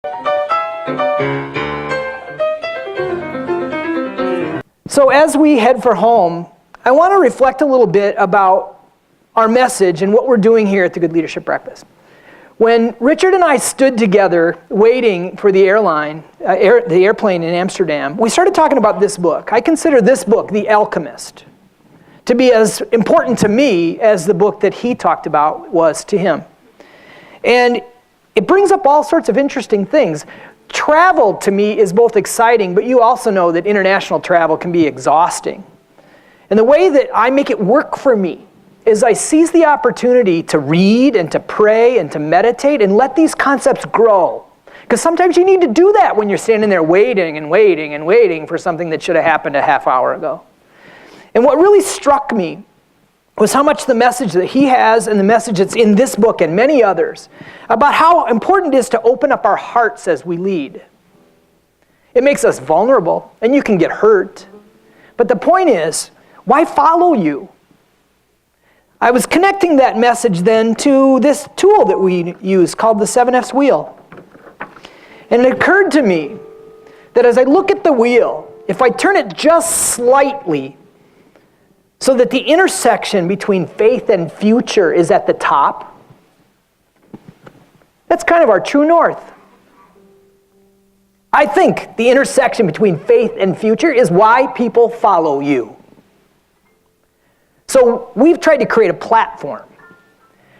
So as we head for home, I want to reflect a little bit about our message and what we're doing here at the Good Leadership Breakfast. When Richard and I stood together waiting for the airplane in Amsterdam, we started talking about this book. I consider this book, The Alchemist, to be as important to me as the book that he talked about was to him. And it brings up all sorts of interesting things. Travel, to me, is both exciting, but you also know that international travel can be exhausting. And the way that I make it work for me is I seize the opportunity to read and to pray and to meditate and let these concepts grow. Because sometimes you need to do that when you're standing there waiting and waiting and waiting for something that should have happened a half hour ago. And what really struck me was how much the message that he has and the message that's in this book and many others about how important it is to open up our hearts as we lead. It makes us vulnerable, and you can get hurt. But the point is, why follow you? I was connecting that message then to this tool that we use called the 7F's wheel. And it occurred to me that as I look at the wheel, if I turn it just slightly so that the intersection between faith and future is at the top, that's kind of our true north. I think the intersection between faith and future is why people follow you. So we've tried to create a platform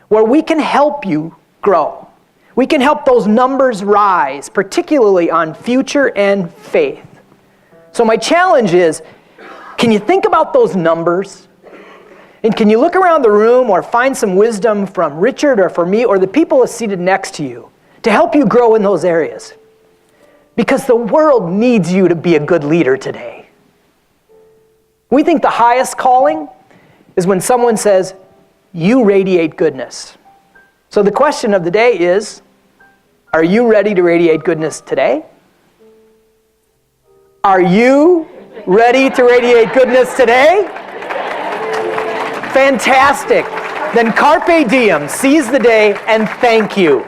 where we can help you grow. We can help those numbers rise, particularly on future and faith. So my challenge is, can you think about those numbers? And can you look around the room or find some wisdom from Richard or from me or the people seated next to you to help you grow in those areas? Because the world needs you to be a good leader today. We think the highest calling is when someone says, you radiate goodness. So the question of the day is, are you ready to radiate goodness today? Are you ready to radiate goodness today? Fantastic. Then carpe diem, seize the day, and thank you.